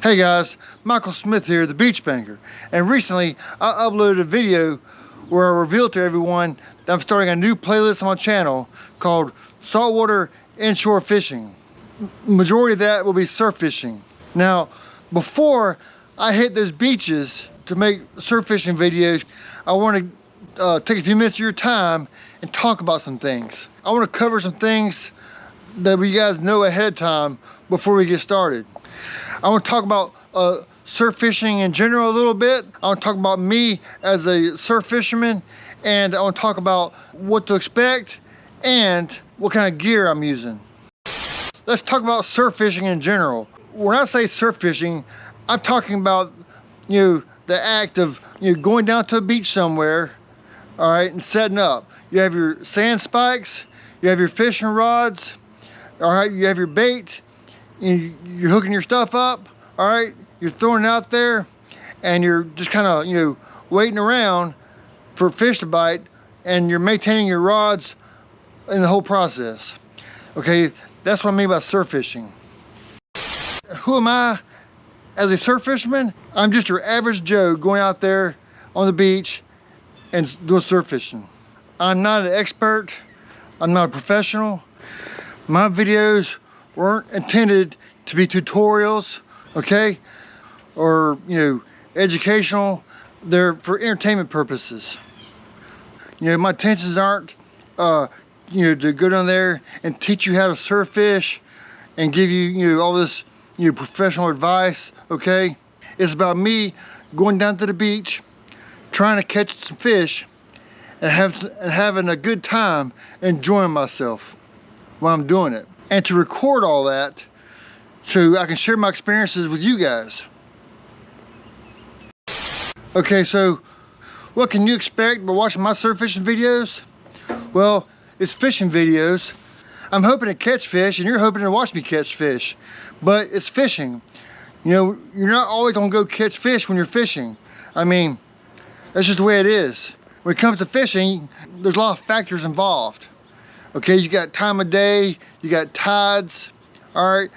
Hey guys, Michael Smith here, the Beachbanger, and recently I uploaded a video where I revealed to everyone that I'm starting a new playlist on my channel called Saltwater Inshore Fishing. Majority of that will be surf fishing. Now, before I hit those beaches to make surf fishing videos, I want to take a few minutes of your time and talk about some things. I want to cover some things that you guys know ahead of time before we get started. I want to talk about surf fishing in general a little bit. I want to talk about me as a surf fisherman, and I want to talk about what to expect and what kind of gear I'm using. Let's talk about surf fishing in general. When I say surf fishing, I'm talking about, the act of going down to a beach somewhere, all right, and setting up. You have your sand spikes, you have your fishing rods, all right, you have your bait, you're hooking your stuff up, all right, you're throwing it out there, and you're just kind of, waiting around for fish to bite, and you're maintaining your rods in the whole process. Okay, that's what I mean by surf fishing. Who am I as a surf fisherman? I'm just your average Joe going out there on the beach and doing surf fishing. I'm not an expert, I'm not a professional. My videos weren't intended to be tutorials, okay, or educational. They're for entertainment purposes. My intentions aren't to go down there and teach you how to surf fish and give you all this professional advice, okay? It's about me going down to the beach, trying to catch some fish, and having a good time, enjoying myself while I'm doing it. And to record all that so I can share my experiences with you guys. Okay, so what can you expect by watching my surf fishing videos? Well, it's fishing videos. I'm hoping to catch fish, and you're hoping to watch me catch fish, but it's fishing. You're not always gonna go catch fish when you're fishing. I mean, that's just the way it is. When it comes to fishing, there's a lot of factors involved. Okay, you got time of day, you got tides, all right,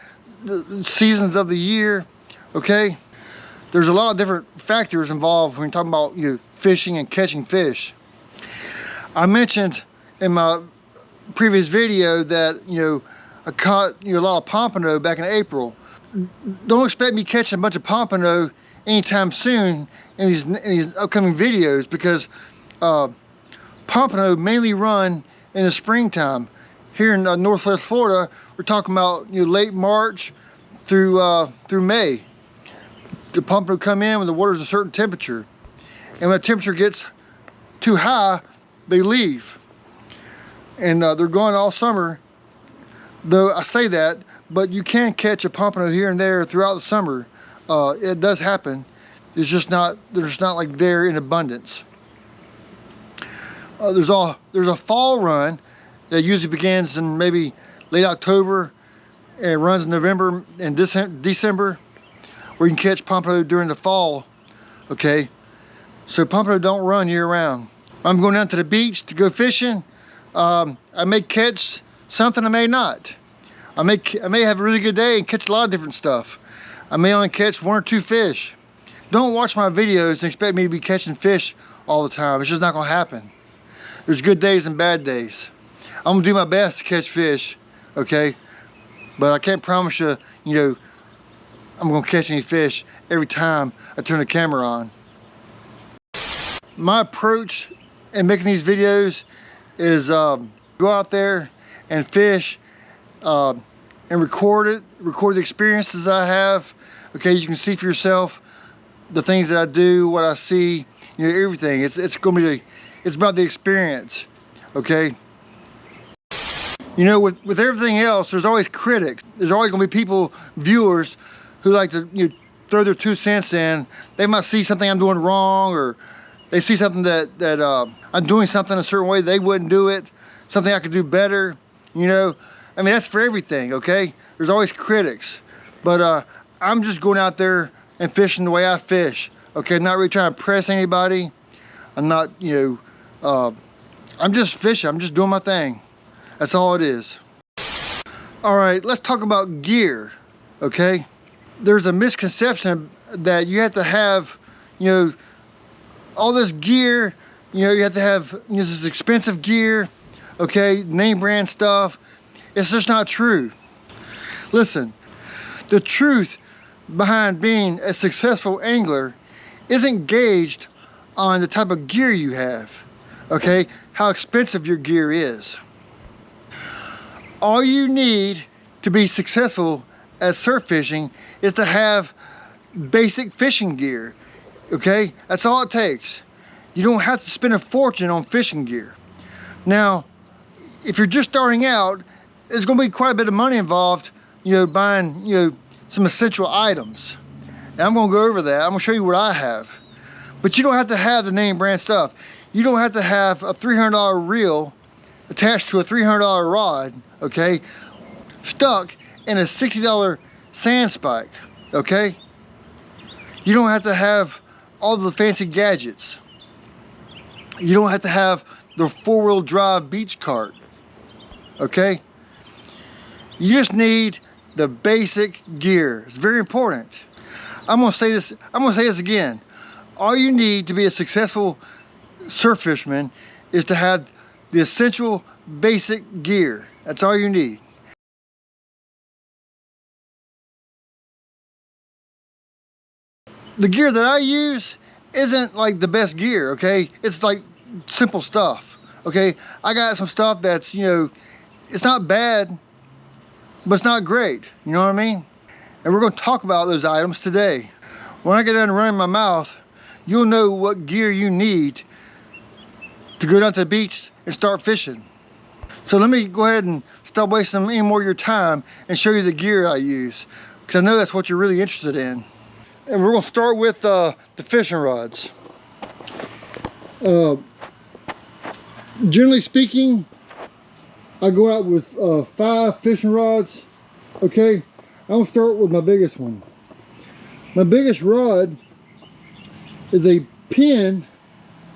the seasons of the year, okay? There's a lot of different factors involved when you're talking about fishing and catching fish. I mentioned in my previous video that I caught a lot of pompano back in April. Don't expect me catching a bunch of pompano anytime soon in these upcoming videos, because pompano mainly run in the springtime. Here in Northwest Florida, we're talking about late March through May. The pompano come in when the water's a certain temperature, and when the temperature gets too high, they leave, and they're gone all summer. Though I say that, but you can catch a pompano here and there throughout the summer. It does happen. They're just not like there in abundance. There's a fall run that usually begins in maybe late October and runs in November and December, where you can catch pompano during the fall, okay? So pompano don't run year round. I'm going down to the beach to go fishing. I may catch something, I may not. I may have a really good day and catch a lot of different stuff. I may only catch 1 or 2 fish. Don't watch my videos and expect me to be catching fish all the time. It's just not gonna happen. There's good days and bad days. I'm gonna do my best to catch fish, okay? But I can't promise you, I'm gonna catch any fish every time I turn the camera on. My approach in making these videos is go out there and fish and record the experiences I have. Okay, you can see for yourself the things that I do, what I see, everything. It's about the experience, okay? With everything else, there's always critics. There's always gonna be people, viewers, who like to throw their 2 cents in. They might see something I'm doing wrong, or they see something that I'm doing something a certain way they wouldn't do it, something I could do better, I mean, that's for everything, okay? There's always critics. But I'm just going out there and fishing the way I fish, okay? I'm not really trying to impress anybody. I'm not, I'm just fishing. I'm just doing my thing. That's all it is. All right, let's talk about gear, okay? there's a misconception that you have to have, you know, all this gear, you know, you have to have, you know, this expensive gear, okay, name brand stuff. It's just not true. Listen, the truth behind being a successful angler isn't gauged on the type of gear you have, okay, how expensive your gear is. All you need to be successful at surf fishing is to have basic fishing gear, okay? That's all it takes. You don't have to spend a fortune on fishing gear. Now, if you're just starting out, there's gonna be quite a bit of money involved, you know, buying, you know, some essential items. And I'm gonna go over that. I'm gonna show you what I have. But you don't have to have the name brand stuff. You don't have to have a $300 reel attached to a $300 rod, okay, stuck in a $60 sand spike, okay? You don't have to have all the fancy gadgets. You don't have to have the 4-wheel drive beach cart, okay? You just need the basic gear. It's very important. I'm gonna say this again. All you need to be a successful surf fisherman is to have the essential basic gear. That's all you need. The gear that I use isn't like the best gear, okay? It's like simple stuff, okay? I got some stuff that's, you know, it's not bad, but it's not great, you know what I mean? And we're gonna talk about those items today. When I get done running my mouth, you'll know what gear you need to go down to the beach and start fishing. So let me go ahead and stop wasting any more of your time and show you the gear I use, because I know that's what you're really interested in. And we're gonna start with the fishing rods. Generally speaking, I go out with 5 fishing rods, okay? I'm gonna start with my biggest one. My biggest rod is a Penn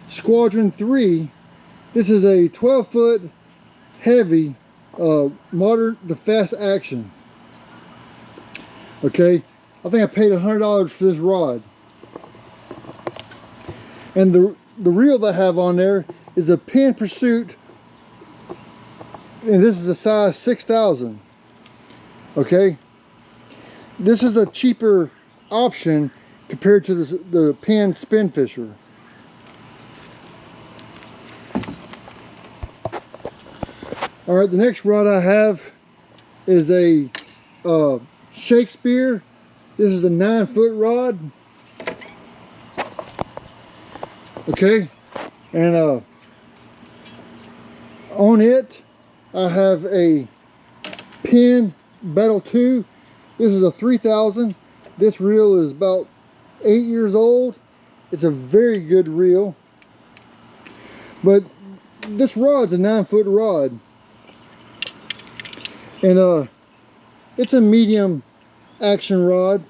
Squadron 3. This is a 12-foot heavy modern to fast action. Okay, I think I paid $100 for this rod. And the reel that I have on there is a Penn Pursuit, and this is a size 6,000. Okay, this is a cheaper option compared to the Penn Spin Fisher. All right, the next rod I have is a Shakespeare. This is a 9-foot rod. Okay, and on it I have a Penn Battle 2. This is a 3,000. This reel is about 8 years old. It's a very good reel, but this rod's a 9-foot rod, and it's a medium action rod.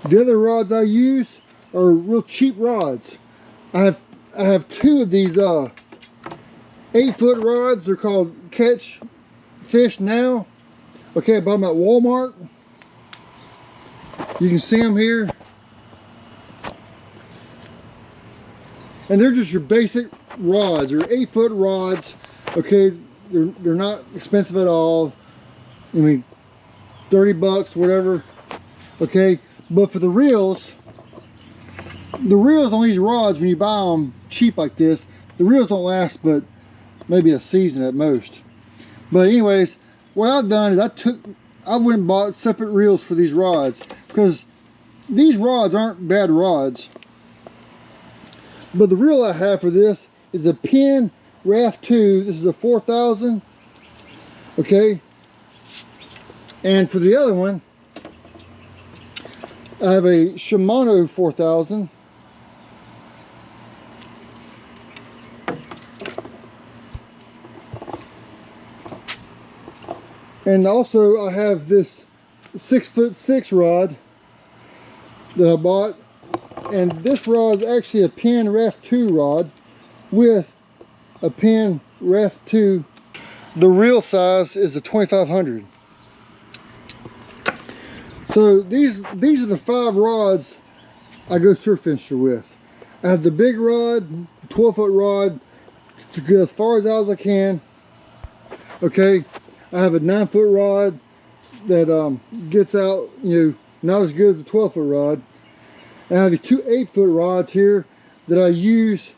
The other rods I use are real cheap rods. I have 2 of these 8-foot rods. They're called Catch Fish Now. Okay, I bought them at Walmart. You can see them here. And they're just your basic rods. They're 8-foot rods. Okay, they're not expensive at all. I mean, 30 bucks, whatever. Okay, but for the reels on these rods, when you buy them cheap like this, the reels don't last but maybe a season at most. But anyways, what I've done is I went and bought separate reels for these rods, because these rods aren't bad rods. But the reel I have for this is a Penn Raft 2. This is a 4,000. Okay, and for the other one, I have a Shimano 4,000. And also I have this 6'6" rod that I bought. And this rod is actually a Penn Raft 2 rod with a Penn Raft 2 The real size is the 2500. So these are the 5 rods I go surf fishing with. I have the big rod, 12-foot rod, to get as far out as I can. Okay, I have a 9-foot rod that gets out, you know, not as good as the 12-foot rod. And I have these 2 8-foot rods here that I use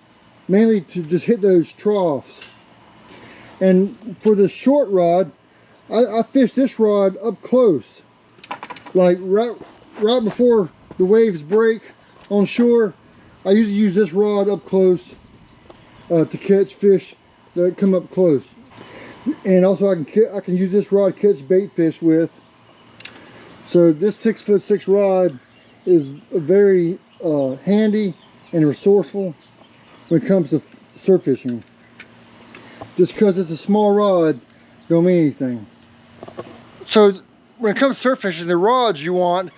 mainly to just hit those troughs. And for the short rod, I fish this rod up close, like right before the waves break on shore. I usually use this rod up close to catch fish that come up close. And also I can use this rod to catch bait fish with. So this 6'6" rod is very handy and resourceful when it comes to surf fishing. Just because it's a small rod don't mean anything. So when it comes to surf fishing, the rods you want,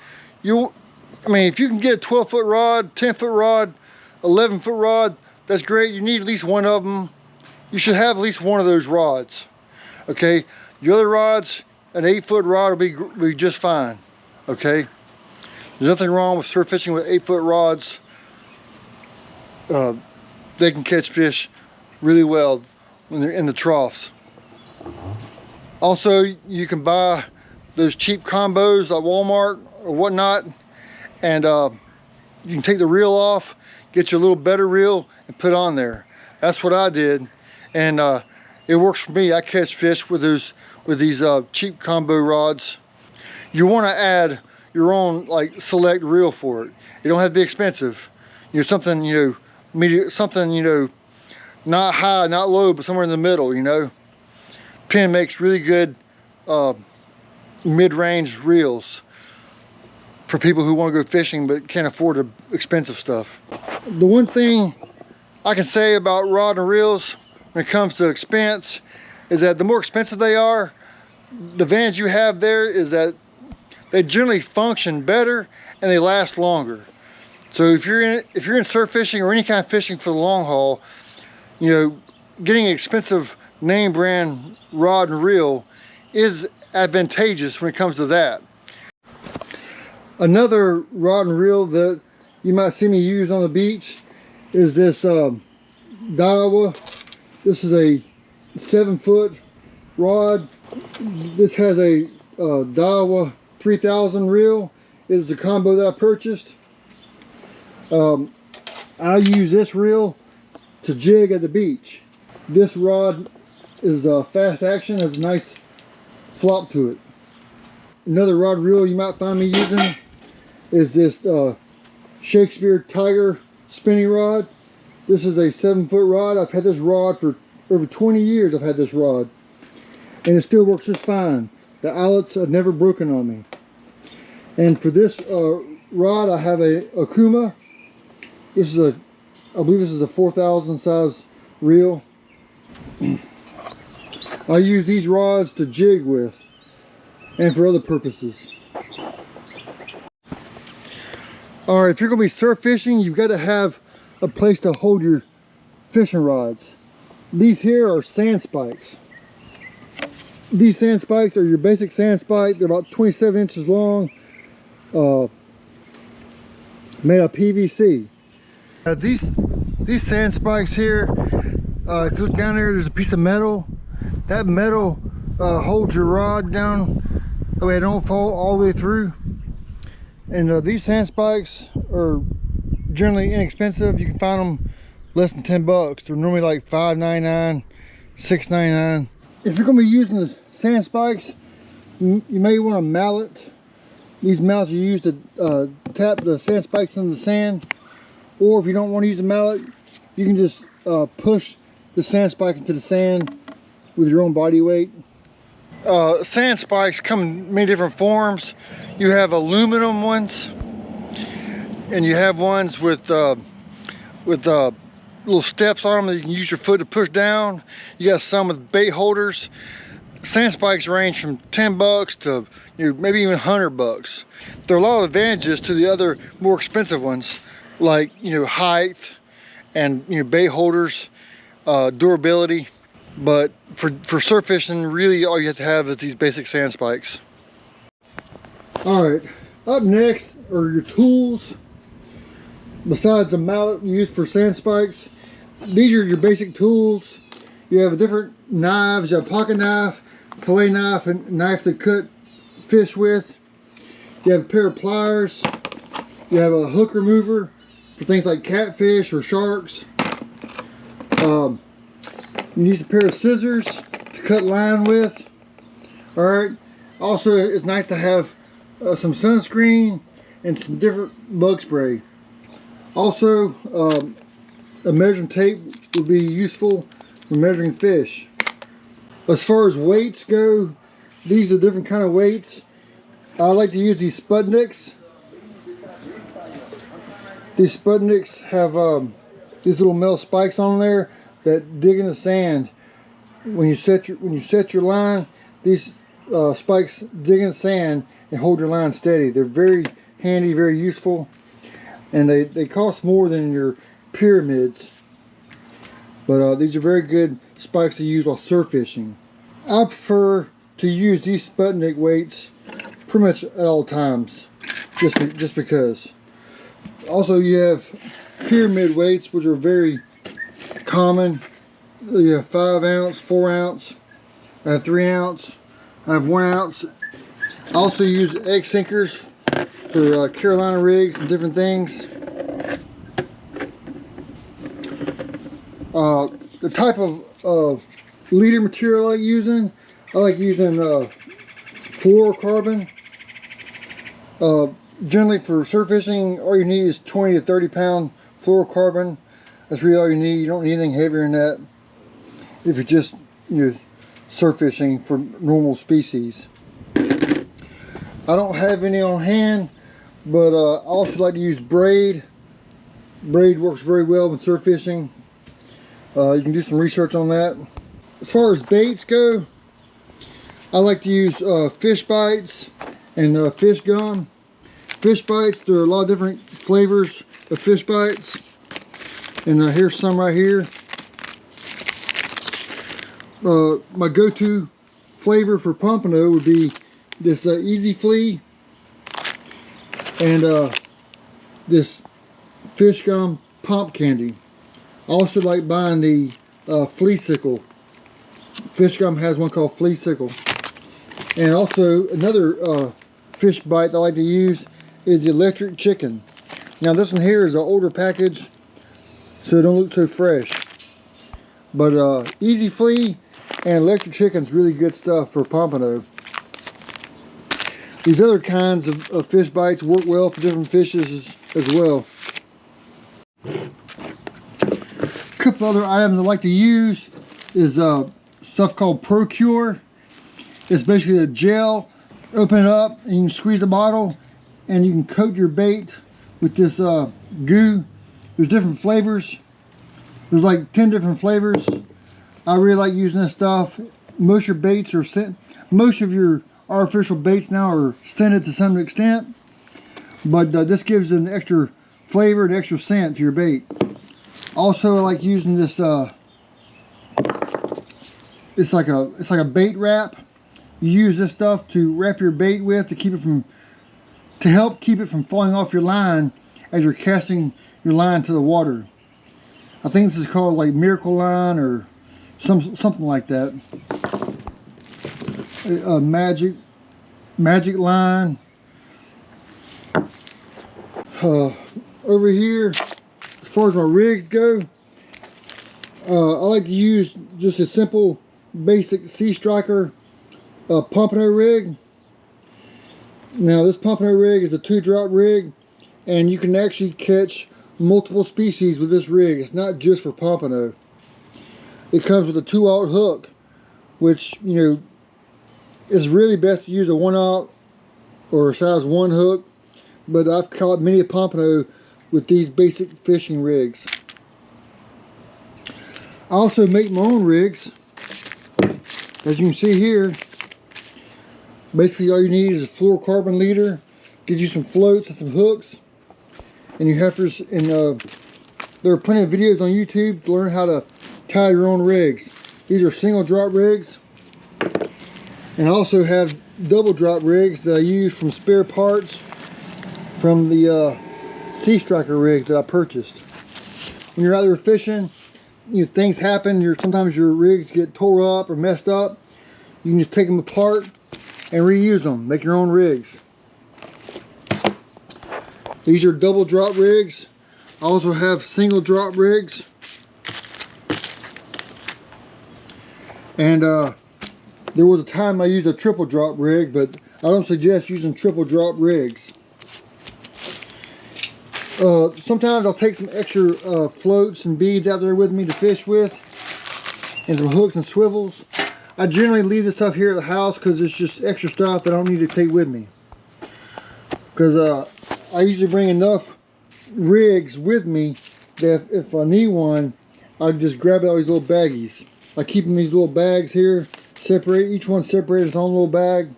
I mean, if you can get a 12-foot rod, 10-foot rod, 11-foot rod, that's great. You need at least one of them. You should have at least one of those rods. Okay, the other rods, an 8-foot rod will be just fine. Okay, there's nothing wrong with surf fishing with 8-foot rods. They can catch fish really well when they're in the troughs. Also, you can buy those cheap combos at Walmart or whatnot, and you can take the reel off, get your little better reel and put on there. That's what I did, and it works for me. I catch fish with these cheap combo rods. You want to add your own like select reel for it. You don't have to be expensive. You know, something, you know, medium, something, you know, not high, not low, but somewhere in the middle. You know, Penn makes really good mid-range reels for people who want to go fishing but can't afford the expensive stuff. The one thing I can say about rod and reels when it comes to expense is that the more expensive they are, the advantage you have there is that they generally function better and they last longer. So if you're in surf fishing or any kind of fishing for the long haul, you know, getting an expensive name brand rod and reel is advantageous when it comes to that. Another rod and reel that you might see me use on the beach is this Daiwa. This is a 7-foot rod. This has a Daiwa 3000 reel. It is a combo that I purchased. I use this reel to jig at the beach. This rod is fast action, has a nice flop to it. Another rod reel you might find me using is this Shakespeare Tiger spinning rod. This is a 7-foot rod. I've had this rod for over 20 years. I've had this rod, and it still works just fine. The eyelets have never broken on me. And for this rod, I have a Akuma. This is I believe this is a 4000 size reel. I use these rods to jig with and for other purposes. Alright, if you're going to be surf fishing, you've got to have a place to hold your fishing rods. These here are sand spikes. These sand spikes are your basic sand spike. They're about 27 inches long, made of PVC. These sand spikes here, if you look down there, there's a piece of metal. That metal holds your rod down that way it don't fall all the way through. And these sand spikes are generally inexpensive. You can find them less than 10 bucks. They're normally like $5.99, $6.99. If you're going to be using the sand spikes, you may want a mallet. These mallets are used to tap the sand spikes into the sand. Or if you don't want to use a mallet, you can just push the sand spike into the sand with your own body weight. Sand spikes come in many different forms. You have aluminum ones, and you have ones with little steps on them that you can use your foot to push down. You got some with bait holders. Sand spikes range from 10 bucks to, you know, maybe even 100 bucks. There are a lot of advantages to the other more expensive ones, like, you know, height and, you know, bait holders, durability. But for surf fishing, really all you have to have is these basic sand spikes. All right, up next are your tools. Besides the mallet used for sand spikes, these are your basic tools. You have different knives. You have a pocket knife, fillet knife, and knife to cut fish with. You have a pair of pliers. You have a hook remover for things like catfish or sharks. You use a pair of scissors to cut line with. All right. Also, it's nice to have some sunscreen and some different bug spray. Also, a measuring tape would be useful for measuring fish. As far as weights go, these are different kind of weights. I like to use these Sputniks. These Sputniks have these little metal spikes on there that dig in the sand. When you set your line, these spikes dig in the sand and hold your line steady. They're very handy, very useful, and they cost more than your pyramids. But these are very good spikes to use while surf fishing. I prefer to use these Sputnik weights pretty much at all times, just because. Also, you have pyramid weights, which are very common. You have 5 ounce, 4 ounce, I have 3 ounce, I have 1 ounce. I also use egg sinkers for Carolina rigs and different things. The type of leader material I like using fluorocarbon. Generally for surf fishing, all you need is 20 to 30 pound fluorocarbon. That's really all you need. You don't need anything heavier than that if you're just surf fishing for normal species. I don't have any on hand, but I also like to use braid. Braid works very well when surf fishing. You can do some research on that. As far as baits go, I like to use fish bites and fish gum. Fish bites, there are a lot of different flavors of fish bites, and here's some right here. My go-to flavor for pompano would be this Easy Flea and this fish gum pump candy. I also like buying the Fleasicle. Fish gum has one called Fleasicle. And also another fish bite that I like to use is the electric chicken. Now this one here is an older package, so it don't look so fresh. But Easy Flea and electric chicken's really good stuff for pompano. These other kinds of fish bites work well for different fishes as well. A couple other items I like to use is stuff called Procure. It's basically a gel. Open it up and you can squeeze the bottle and you can coat your bait with this goo. There's different flavors. There's like 10 different flavors. I really like using this stuff. Most of your artificial baits now are scented to some extent, but this gives an extra flavor and extra scent to your bait. Also, I like using this. It's like a bait wrap. You use this stuff to wrap your bait with to help keep it from falling off your line as you're casting your line to the water. I think this is called like Miracle Line or something like that. A magic line. Over here, as far as my rigs go, I like to use just a simple basic Sea Striker pompano rig. Now this pompano rig is a 2-drop rig, and you can actually catch multiple species with this rig. It's not just for pompano. It comes with a 2-aught hook, which is really best to use a 1-aught or a size 1 hook, but I've caught many a pompano with these basic fishing rigs. I also make my own rigs. As you can see here, basically all you need is a fluorocarbon leader, gives you some floats and some hooks, and you have to, there are plenty of videos on YouTube to learn how to tie your own rigs. These are single drop rigs. And I also have double drop rigs that I use from spare parts from the Sea Striker rigs that I purchased. When you're out there fishing, things happen. Sometimes your rigs get tore up or messed up. You can just take them apart and reuse them. Make your own rigs. These are double drop rigs. I also have single drop rigs. And there was a time I used a triple drop rig, but I don't suggest using triple drop rigs. Sometimes I'll take some extra floats and beads out there with me to fish with, and some hooks and swivels. I generally leave this stuff here at the house because it's just extra stuff that I don't need to take with me. Because I usually bring enough rigs with me that if I need one, I just grab out these little baggies. I keep them in these little bags here, separate, each one separated its own little bag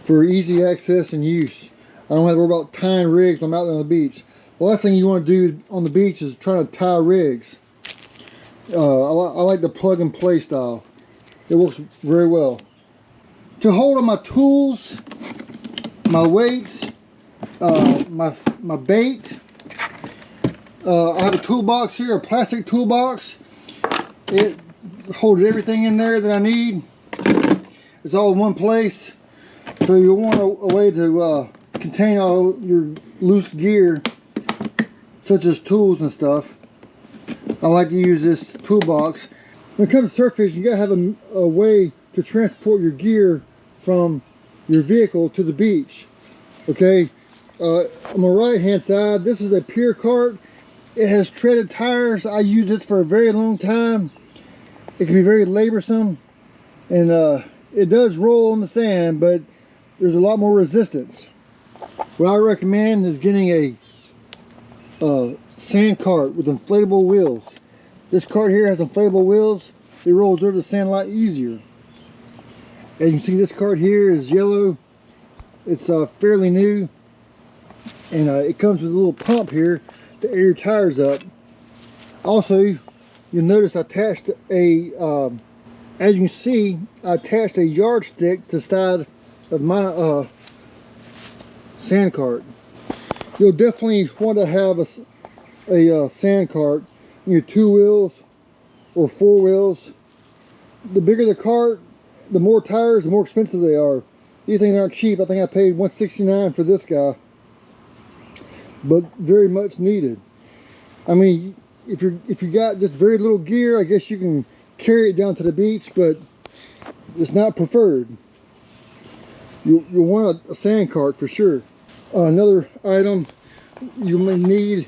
for easy access and use. I don't have to worry about tying rigs when I'm out there on the beach. The last thing you want to do on the beach is try to tie rigs. I like the plug and play style. It works very well. To hold on my tools, my weights, my bait, I have a toolbox here, a plastic toolbox. It holds everything in there that I need. It's all in one place. So you want a way to contain all your loose gear, such as tools and stuff. I like to use this toolbox. When it comes to surf fishing, you gotta have a way to transport your gear from your vehicle to the beach. Okay, on the right hand side, this is a pier cart. It has treaded tires. I use this for a very long time. It can be very laborsome, and it does roll on the sand, but there's a lot more resistance. What I recommend is getting a sand cart with inflatable wheels. This cart here has inflatable wheels. It rolls over the sand a lot easier. As you can see, this cart here is yellow. It's fairly new, and it comes with a little pump here to air your tires up. Also, you'll notice I attached as you can see, I attached a yardstick to the side of my sand cart. You'll definitely want to have a sand cart, 2 wheels or 4 wheels. The bigger the cart, the more tires, the more expensive they are. These things aren't cheap. I think I paid $169 for this guy, but very much needed. I mean, if you got just very little gear, I guess you can carry it down to the beach, but it's not preferred. You'll want a sand cart for sure. Another item you may need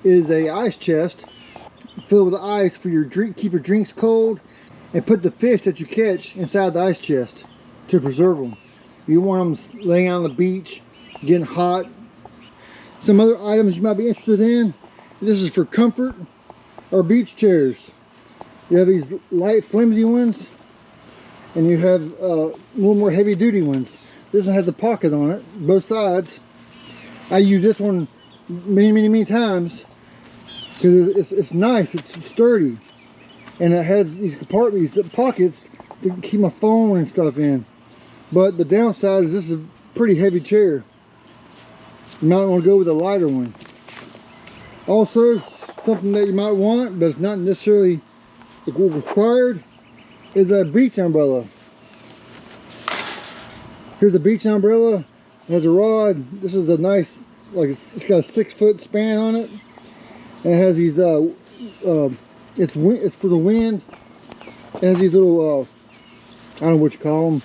is a ice chest filled with ice for your drink. Keep your drinks cold, and put the fish that you catch inside the ice chest to preserve them. You want them laying out on the beach, getting hot. Some other items you might be interested in. This is for comfort, or beach chairs. You have these light, flimsy ones, and you have a little more heavy duty ones. This one has a pocket on it, both sides. I use this one many times because it's nice, it's sturdy, and it has these compartments, these pockets to keep my phone and stuff in. But the downside is this is a pretty heavy chair. You might want to go with a lighter one. Also, something that you might want, but it's not necessarily required, is a beach umbrella. Here's a beach umbrella. It has a rod. This is a nice, like it's got a 6-foot span on it, and it has these. It's for the wind. It has these little. I don't know what you call them.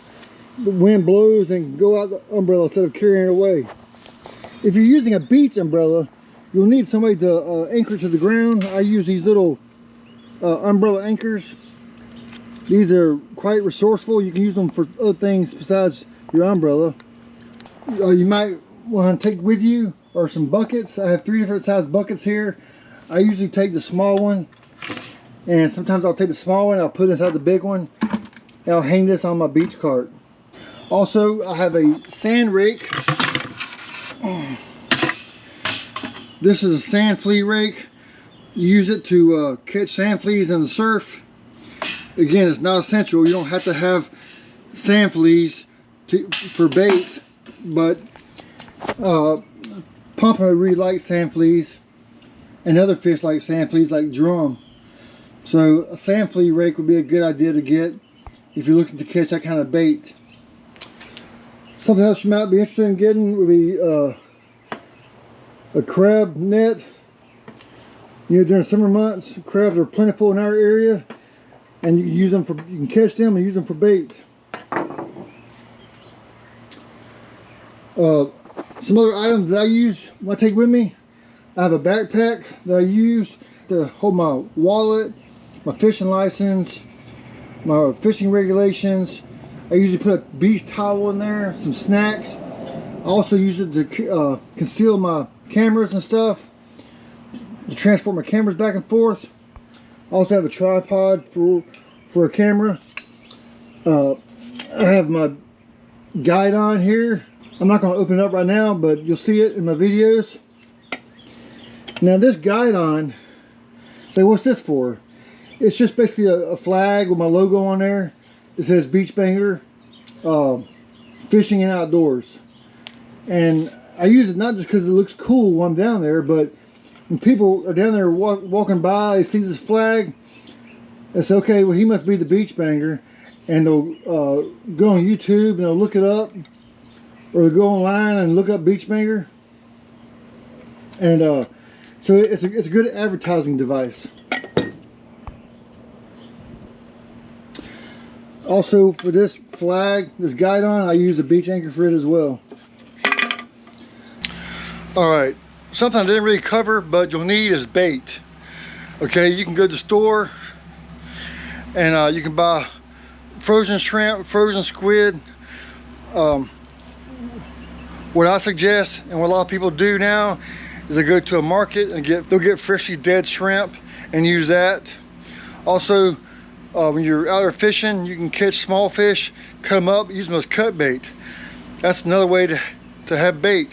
The wind blows and go out the umbrella instead of carrying it away. If you're using a beach umbrella, you'll need somebody to anchor to the ground. I use these little umbrella anchors. These are quite resourceful. You can use them for other things besides your umbrella. You might want to take with you or some buckets. I have 3 different size buckets here. I usually take the small one, and sometimes I'll take the small one, I'll put it inside the big one, and I'll hang this on my beach cart. Also, I have a sand rake. This is a sand flea rake. You use it to catch sand fleas in the surf. Again, it's not essential. You don't have to have sand fleas for bait, but pompano really like sand fleas, and other fish like sand fleas, like drum. So a sand flea rake would be a good idea to get if you're looking to catch that kind of bait. Something else you might be interested in getting would be a crab net. You know, during summer months, crabs are plentiful in our area, and you can use them for, you can catch them and use them for bait. Some other items that I use when I take with me, I have a backpack that I use to hold my wallet, my fishing license, my fishing regulations. I usually put a beach towel in there, some snacks. I also use it to conceal my cameras and stuff, to transport my cameras back and forth. I also have a tripod for a camera. I have my guide on here. I'm not going to open it up right now, but you'll see it in my videos. Now this guide on, say, what's this for? It's just basically a flag with my logo on there. It says Beachbanger, fishing and outdoors. And I use it not just because it looks cool when I'm down there, but when people are down there walking by, they see this flag, they say, okay, well, he must be the Beachbanger. And they'll go on YouTube and they'll look it up, or they'll go online and look up Beachbanger. And so it's a good advertising device. Also, for this flag, this guide on, I use the beach anchor for it as well. Alright, something I didn't really cover, but you'll need is bait. Okay, you can go to the store and you can buy frozen shrimp, frozen squid. What I suggest, and what a lot of people do now, is they go to a market and they'll get freshly dead shrimp and use that. Also, when you're out there fishing, you can catch small fish, cut them up, use them as cut bait. That's another way to have bait.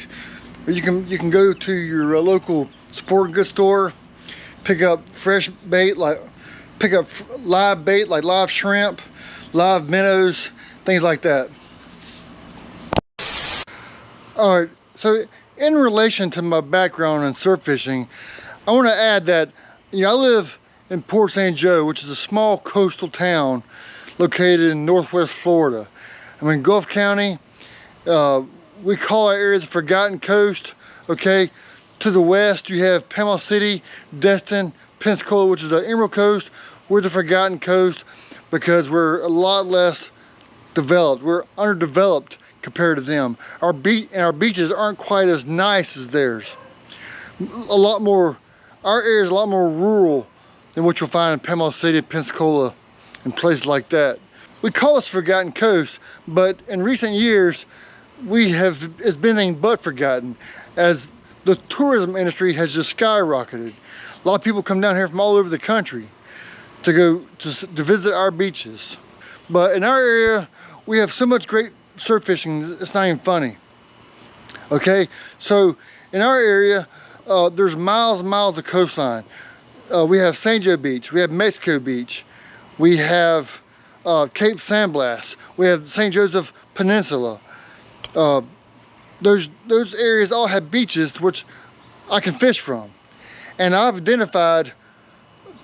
Or you can go to your local sporting goods store, pick up fresh bait, pick up live bait like live shrimp, live minnows, things like that. All right, so in relation to my background in surf fishing, I want to add that, you know, I live in Port St. Joe, which is a small coastal town located in northwest Florida. I'm in Gulf County. We call our area the Forgotten Coast. Okay, to the west you have Panama City, Destin, Pensacola, which is the Emerald Coast. We're the Forgotten Coast because we're a lot less developed. We're underdeveloped compared to them. Our beaches aren't quite as nice as theirs. Our area is a lot more rural than what you'll find in Panama City, Pensacola, and places like that. We call this Forgotten Coast, but in recent years, it's been anything but forgotten, as the tourism industry has just skyrocketed. A lot of people come down here from all over the country to visit our beaches. But in our area, we have so much great surf fishing, it's not even funny. Okay, so in our area, there's miles and miles of coastline. We have St. Joe Beach, we have Mexico Beach, we have Cape San Blas, we have St. Joseph Peninsula. Those areas all have beaches which I can fish from. And I've identified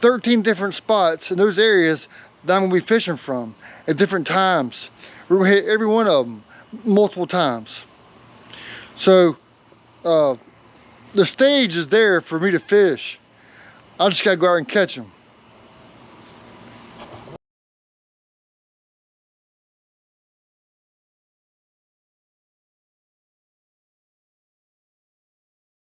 13 different spots in those areas that I'm going to be fishing from at different times. We're going to hit every one of them multiple times. So the stage is there for me to fish. I just got to go out and catch them.